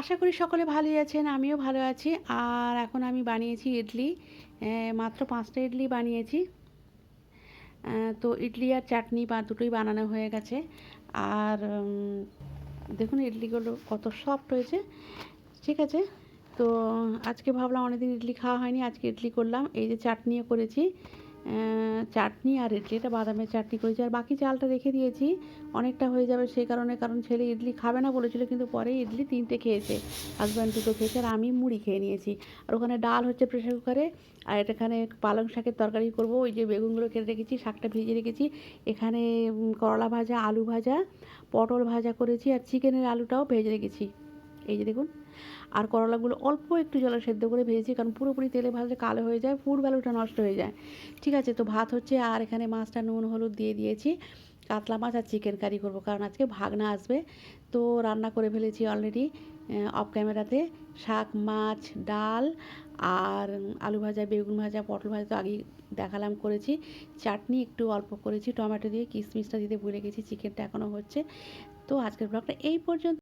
আশা করি সকলে ভালোই আছেন, আমিও ভালো আছি। আর এখন আমি বানিয়েছি ইডলি। মাত্র ৫টা ইডলি বানিয়েছি। তো ইডলি আর চাটনি দুটোই বানানো হয়ে গেছে। আর দেখুন ইডলিগুলো কত সফট হয়েছে। ঠিক আছে? তো আজকে ভাবলাম অনেকদিন ইডলি খাওয়া হয়নি, আজকে ইডলি করলাম। এই যে চাটনিও করেছি। চাটনি আর ইডলি, এটা বাদামের চাটনি করেছি। আর বাকি চালটা রেখে দিয়েছি, অনেকটা হয়ে যাবে সেই কারণে। কারণ ছেলে ইডলি খাবে না বলেছিল, কিন্তু পরে ইডলি ৩টে খেয়েছে। হাসব্যান্ড 2টো খেয়েছে আর আমি মুড়ি খেয়ে নিয়েছি। আর ওখানে ডাল হচ্ছে প্রেসার কুকারে। আর এখানে পালং শাকের তরকারি করব। ওই যে বেগুনগুলো কেটে রেখেছি, শাকটা ভিজিয়ে রেখেছি। এখানে করলা ভাজা, আলু ভাজা, পটল ভাজা করেছি আর চিকেনের আলুটাও ভেজে রেখেছি। এই যে দেখুন। আর করলাগুলো অল্প একটু জলে সেদ্ধ করে ভেজেছি, কারণ পুরোপুরি তেলে ভাজলে কালো হয়ে যায়, ফুড ভ্যালুটা নষ্ট হয়ে যায়। ঠিক আছে, তো ভাত হচ্ছে। আর এখানে মাছটা নুন হলুদ দিয়ে দিয়েছি। কাতলা মাছ আর চিকেন কারি করব, কারণ আজকে ভাগনা আসবে। তো রান্না করে ফেলেছি অলরেডি অফ ক্যামেরাতে। শাক, মাছ, ডাল আর আলু ভাজা, বেগুন ভাজা, পটল ভাজা তো আগেই দেখালাম করেছি। চাটনি একটু অল্প করেছি টমেটো দিয়ে, কিশমিশটা দিতে ভুলে গেছি। চিকেনটা এখনও হচ্ছে। তো আজকের ব্লগটা এই পর্যন্ত।